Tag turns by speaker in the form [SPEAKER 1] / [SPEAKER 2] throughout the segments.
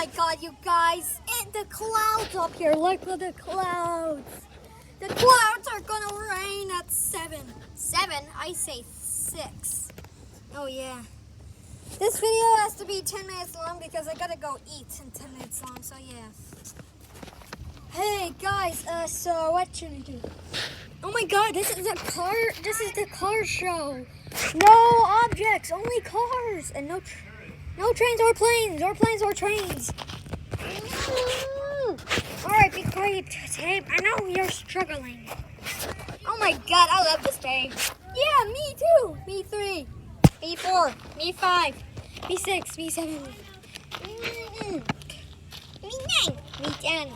[SPEAKER 1] my god, you guys, the clouds up here, look at the clouds. The clouds are gonna rain at 7. 7? I say 6. Oh yeah. This video has to be 10 minutes long because I gotta go eat in 10 minutes long, so yeah. Hey guys, so what should we do? Oh my god, this is the car show. No objects, only cars, and no trains or planes, or trains. Alright, be quiet, Tape. I know you're struggling. Oh my god, I love this day. Yeah, me too. Me 3, me 4, me 5, me 6, me 7, me 9, me 10,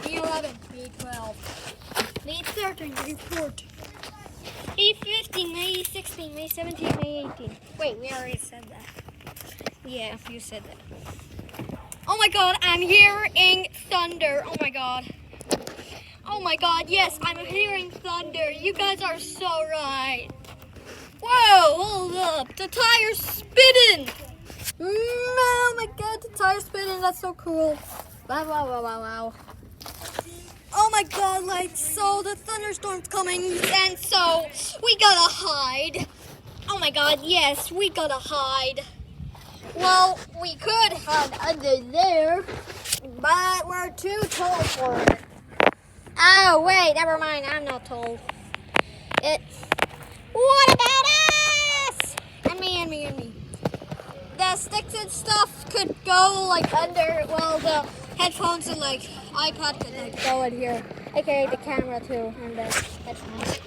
[SPEAKER 1] me 11, me 12, me 13, me 14, me 15, me 16, me 17, me 18. Wait, we already said that. Yeah, you said that. Oh my god, I'm hearing thunder. Oh my god. Oh my god, yes, I'm hearing thunder. You guys are so right. Whoa, hold up. The tire's spinning. Oh my god, the tire's spinning. That's so cool. Wow, wow, wow, wow, wow. Oh my god, like, so the thunderstorm's coming, and so we gotta hide. Oh my god, yes, we gotta hide. Well, we could hide under there, but we're too tall for it. Oh, wait, never mind, I'm not tall. What about us? And me. The sticks and stuff could go, like, under, well, the headphones and, like, iPod could, like, go in here. AKA the camera, too, and the headphones.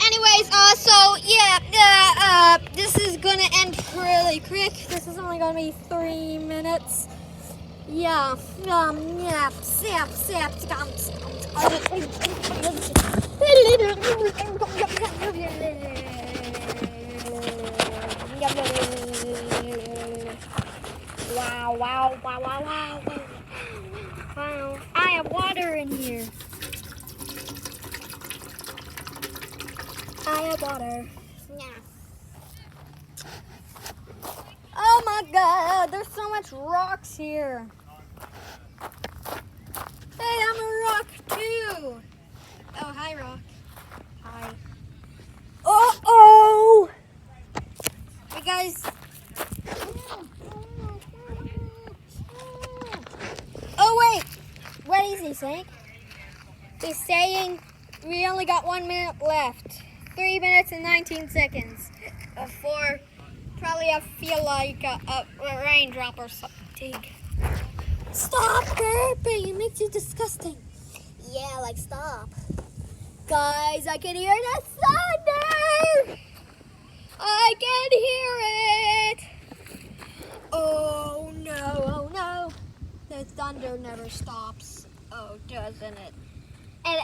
[SPEAKER 1] Anyways, so, yeah, this is gonna end really quick. This is only gonna be 3 minutes. Yeah, Wow, I have water in here. I have water. Yeah. Oh my god, there's so much rocks here. Hey, I'm a rock too. Oh, hi, rock. Hi. Uh-oh! Hey, guys. Oh, wait. What is he saying? He's saying we only got 1 minute left. 3 minutes and 19 seconds. Before probably I feel like a raindrop or something. Stop burping, it makes you disgusting. Yeah, like stop. Guys, I can hear the thunder. I can hear it. Oh no. The thunder never stops. Oh, doesn't it? And